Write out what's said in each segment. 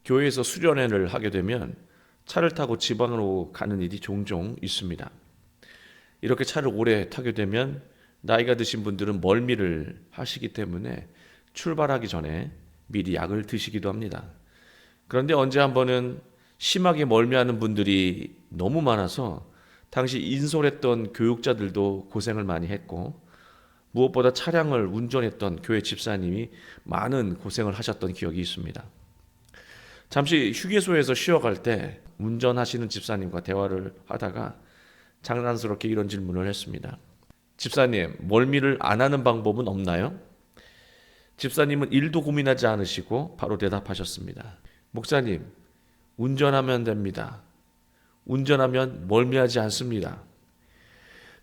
교회에서 수련회를 하게 되면 차를 타고 지방으로 가는 일이 종종 있습니다. 이렇게 차를 오래 타게 되면 나이가 드신 분들은 멀미를 하시기 때문에 출발하기 전에 미리 약을 드시기도 합니다. 그런데 언제 한 번은 심하게 멀미하는 분들이 너무 많아서 당시 인솔했던 교육자들도 고생을 많이 했고, 무엇보다 차량을 운전했던 교회 집사님이 많은 고생을 하셨던 기억이 있습니다. 잠시 휴게소에서 쉬어갈 때 운전하시는 집사님과 대화를 하다가 장난스럽게 이런 질문을 했습니다. 집사님, 멀미를 안 하는 방법은 없나요? 집사님은 일도 고민하지 않으시고 바로 대답하셨습니다. 목사님, 운전하면 됩니다. 운전하면 멀미하지 않습니다.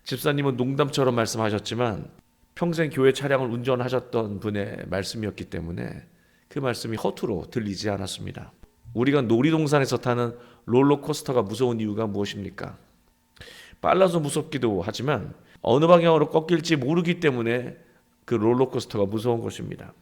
집사님은 농담처럼 말씀하셨지만 평생 교회 차량을 운전하셨던 분의 말씀이었기 때문에 그 말씀이 허투루 들리지 않았습니다. 우리가 놀이동산에서 타는 롤러코스터가 무서운 이유가 무엇입니까? 빨라서 무섭기도 하지만 어느 방향으로 꺾일지 모르기 때문에 그 롤러코스터가 무서운 것입니다.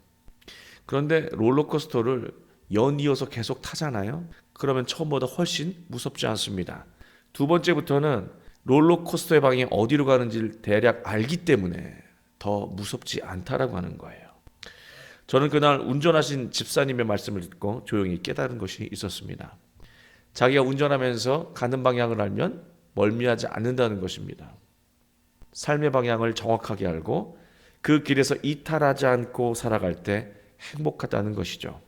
그런데 롤러코스터를 연이어서 계속 타잖아요. 그러면 처음보다 훨씬 무섭지 않습니다. 두 번째부터는 롤러코스터의 방향이 어디로 가는지를 대략 알기 때문에 더 무섭지 않다라고 하는 거예요. 저는 그날 운전하신 집사님의 말씀을 듣고 조용히 깨달은 것이 있었습니다. 자기가 운전하면서 가는 방향을 알면 멀미하지 않는다는 것입니다. 삶의 방향을 정확하게 알고 그 길에서 이탈하지 않고 살아갈 때 행복하다는 것이죠.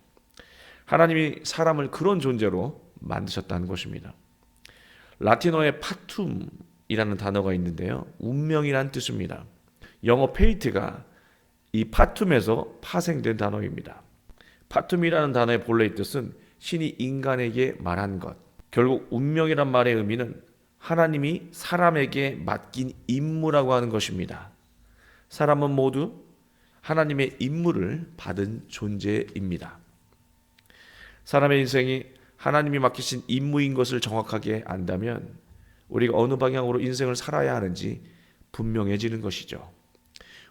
하나님이 사람을 그런 존재로 만드셨다는 것입니다. 라틴어에 파툼이라는 단어가 있는데요, 운명이란 뜻입니다. 영어 페이트가 이 파툼에서 파생된 단어입니다. 파툼이라는 단어의 본래의 뜻은 신이 인간에게 말한 것. 결국 운명이란 말의 의미는 하나님이 사람에게 맡긴 임무라고 하는 것입니다. 사람은 모두 하나님의 임무를 받은 존재입니다. 사람의 인생이 하나님이 맡기신 임무인 것을 정확하게 안다면 우리가 어느 방향으로 인생을 살아야 하는지 분명해지는 것이죠.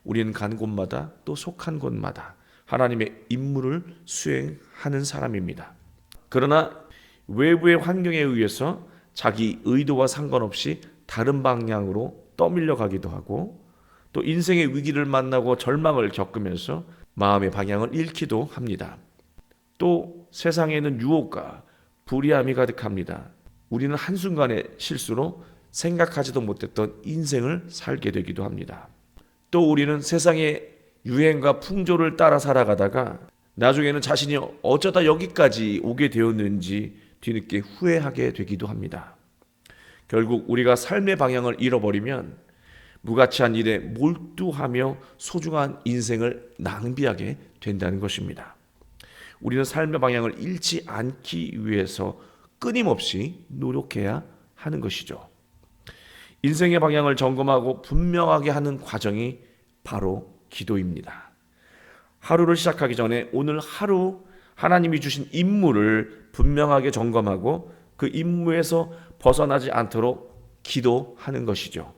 우리는 간 곳마다 또 속한 곳마다 하나님의 임무를 수행하는 사람입니다. 그러나 외부의 환경에 의해서 자기 의도와 상관없이 다른 방향으로 떠밀려 가기도 하고, 또 인생의 위기를 만나고 절망을 겪으면서 마음의 방향을 잃기도 합니다. 또 세상에는 유혹과 불의함이 가득합니다. 우리는 한순간의 실수로 생각하지도 못했던 인생을 살게 되기도 합니다. 또 우리는 세상의 유행과 풍조를 따라 살아가다가 나중에는 자신이 어쩌다 여기까지 오게 되었는지 뒤늦게 후회하게 되기도 합니다. 결국 우리가 삶의 방향을 잃어버리면 무가치한 일에 몰두하며 소중한 인생을 낭비하게 된다는 것입니다. 우리는 삶의 방향을 잃지 않기 위해서 끊임없이 노력해야 하는 것이죠. 인생의 방향을 점검하고 분명하게 하는 과정이 바로 기도입니다. 하루를 시작하기 전에 오늘 하루 하나님이 주신 임무를 분명하게 점검하고 그 임무에서 벗어나지 않도록 기도하는 것이죠.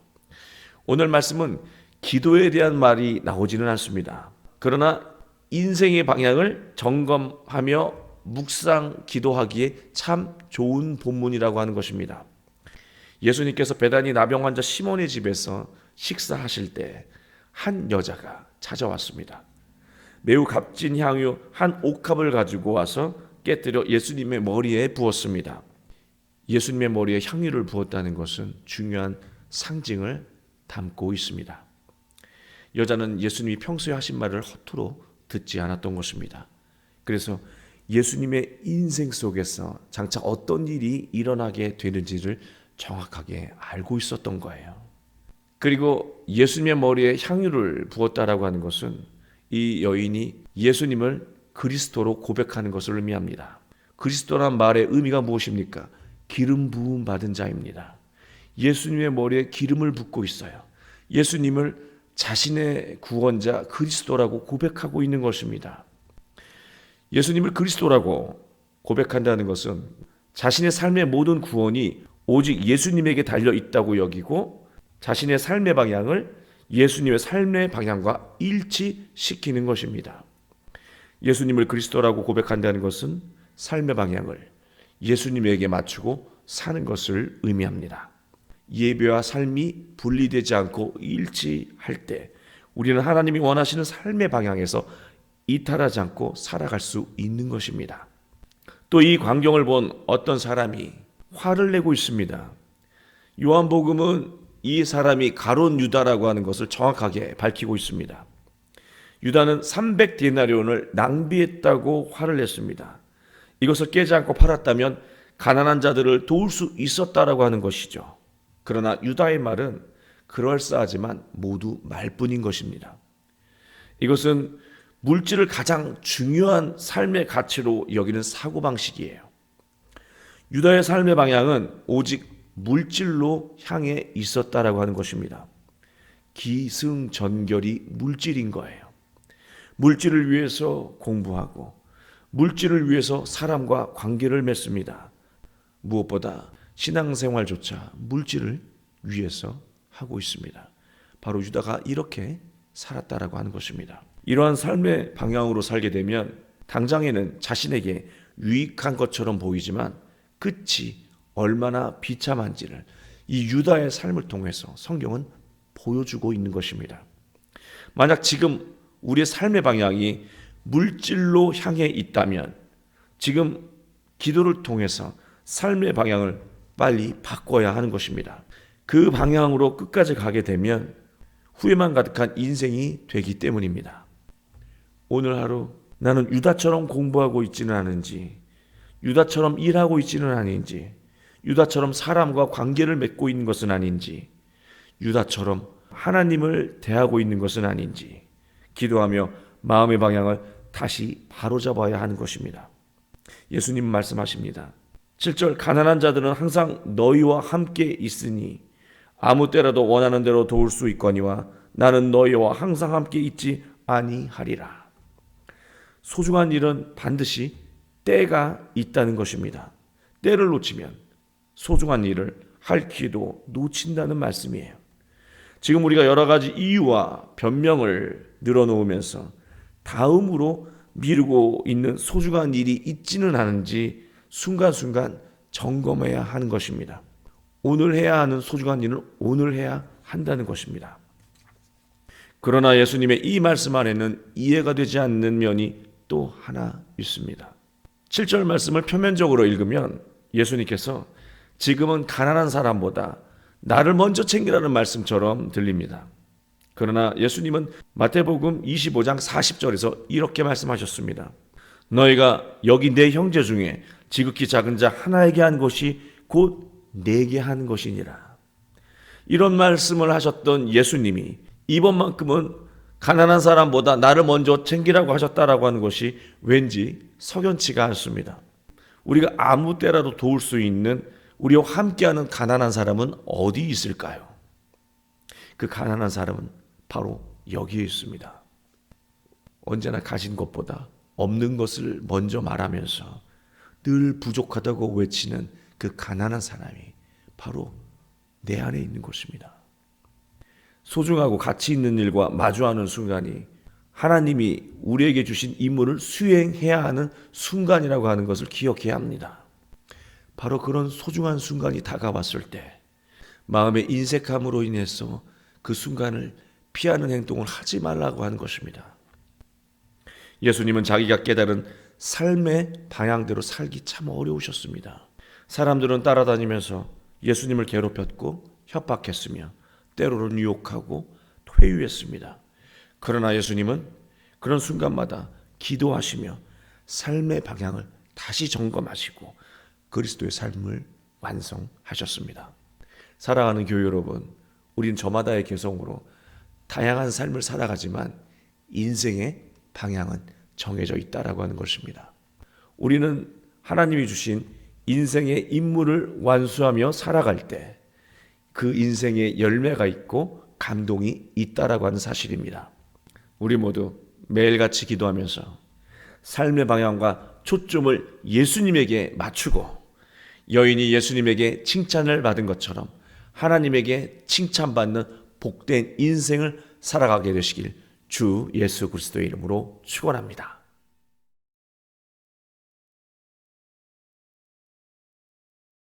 오늘 말씀은 기도에 대한 말이 나오지는 않습니다. 그러나 인생의 방향을 점검하며 묵상 기도하기에 참 좋은 본문이라고 하는 것입니다. 예수님께서 베다니 나병 환자 시몬의 집에서 식사하실 때 한 여자가 찾아왔습니다. 매우 값진 향유 한 옥합을 가지고 와서 깨뜨려 예수님의 머리에 부었습니다. 예수님의 머리에 향유를 부었다는 것은 중요한 상징을 담고 있습니다. 여자는 예수님이 평소에 하신 말을 허투루 듣지 않았던 것입니다. 그래서 예수님의 인생 속에서 장차 어떤 일이 일어나게 되는지를 정확하게 알고 있었던 거예요. 그리고 예수님의 머리에 향유를 부었다라고 하는 것은 이 여인이 예수님을 그리스도로 고백하는 것을 의미합니다. 그리스도란 말의 의미가 무엇입니까? 기름 부음 받은 자입니다. 예수님의 머리에 기름을 붓고 있어요. 예수님을 자신의 구원자 그리스도라고 고백하고 있는 것입니다. 예수님을 그리스도라고 고백한다는 것은 자신의 삶의 모든 구원이 오직 예수님에게 달려 있다고 여기고 자신의 삶의 방향을 예수님의 삶의 방향과 일치시키는 것입니다. 예수님을 그리스도라고 고백한다는 것은 삶의 방향을 예수님에게 맞추고 사는 것을 의미합니다. 예배와 삶이 분리되지 않고 일치할 때 우리는 하나님이 원하시는 삶의 방향에서 이탈하지 않고 살아갈 수 있는 것입니다. 또 이 광경을 본 어떤 사람이 화를 내고 있습니다. 요한복음은 이 사람이 가룟 유다라고 하는 것을 정확하게 밝히고 있습니다. 유다는 300데나리온을 낭비했다고 화를 냈습니다. 이것을 깨지 않고 팔았다면 가난한 자들을 도울 수 있었다라고 하는 것이죠. 그러나 유다의 말은 그럴싸하지만 모두 말뿐인 것입니다. 이것은 물질을 가장 중요한 삶의 가치로 여기는 사고방식이에요. 유다의 삶의 방향은 오직 물질로 향해 있었다라고 하는 것입니다. 기승전결이 물질인 거예요. 물질을 위해서 공부하고 물질을 위해서 사람과 관계를 맺습니다. 무엇보다 신앙생활조차 물질을 위해서 하고 있습니다. 바로 유다가 이렇게 살았다라고 하는 것입니다. 이러한 삶의 방향으로 살게 되면 당장에는 자신에게 유익한 것처럼 보이지만 끝이 얼마나 비참한지를 이 유다의 삶을 통해서 성경은 보여주고 있는 것입니다. 만약 지금 우리의 삶의 방향이 물질로 향해 있다면 지금 기도를 통해서 삶의 방향을 빨리 바꿔야 하는 것입니다. 그 방향으로 끝까지 가게 되면 후회만 가득한 인생이 되기 때문입니다. 오늘 하루 나는 유다처럼 공부하고 있지는 않은지, 유다처럼 일하고 있지는 아닌지, 유다처럼 사람과 관계를 맺고 있는 것은 아닌지, 유다처럼 하나님을 대하고 있는 것은 아닌지 기도하며 마음의 방향을 다시 바로잡아야 하는 것입니다. 예수님은 말씀하십니다. 7절 가난한 자들은 항상 너희와 함께 있으니 아무 때라도 원하는 대로 도울 수 있거니와 나는 너희와 항상 함께 있지 아니하리라. 소중한 일은 반드시 때가 있다는 것입니다. 때를 놓치면 소중한 일을 할 기회도 놓친다는 말씀이에요. 지금 우리가 여러 가지 이유와 변명을 늘어놓으면서 다음으로 미루고 있는 소중한 일이 있지는 않은지 순간순간 점검해야 하는 것입니다. 오늘 해야 하는 소중한 일은 오늘 해야 한다는 것입니다. 그러나 예수님의 이 말씀 안에는 이해가 되지 않는 면이 또 하나 있습니다. 7절 말씀을 표면적으로 읽으면 예수님께서 지금은 가난한 사람보다 나를 먼저 챙기라는 말씀처럼 들립니다. 그러나 예수님은 마태복음 25장 40절에서 이렇게 말씀하셨습니다. 너희가 여기 내 형제 중에 지극히 작은 자 하나에게 한 것이 곧 내게 한 것이니라. 이런 말씀을 하셨던 예수님이 이번만큼은 가난한 사람보다 나를 먼저 챙기라고 하셨다라고 하는 것이 왠지 석연치가 않습니다. 우리가 아무 때라도 도울 수 있는 우리와 함께하는 가난한 사람은 어디 있을까요? 그 가난한 사람은 바로 여기에 있습니다. 언제나 가진 것보다 없는 것을 먼저 말하면서 늘 부족하다고 외치는 그 가난한 사람이 바로 내 안에 있는 것입니다. 소중하고 가치 있는 일과 마주하는 순간이 하나님이 우리에게 주신 임무를 수행해야 하는 순간이라고 하는 것을 기억해야 합니다. 바로 그런 소중한 순간이 다가왔을 때 마음의 인색함으로 인해서 그 순간을 피하는 행동을 하지 말라고 하는 것입니다. 예수님은 자기가 깨달은 삶의 방향대로 살기 참 어려우셨습니다. 사람들은 따라다니면서 예수님을 괴롭혔고 협박했으며 때로는 유혹하고 회유했습니다. 그러나 예수님은 그런 순간마다 기도하시며 삶의 방향을 다시 점검하시고 그리스도의 삶을 완성하셨습니다. 사랑하는 교회 여러분, 우린 저마다의 개성으로 다양한 삶을 살아가지만 인생의 방향은 정해져 있다라고 하는 것입니다. 우리는 하나님이 주신 인생의 임무를 완수하며 살아갈 때 그 인생의 열매가 있고 감동이 있다라고 하는 사실입니다. 우리 모두 매일같이 기도하면서 삶의 방향과 초점을 예수님에게 맞추고 여인이 예수님에게 칭찬을 받은 것처럼 하나님에게 칭찬받는 복된 인생을 살아가게 되시길 주 예수 그리스도의 이름으로 축원합니다.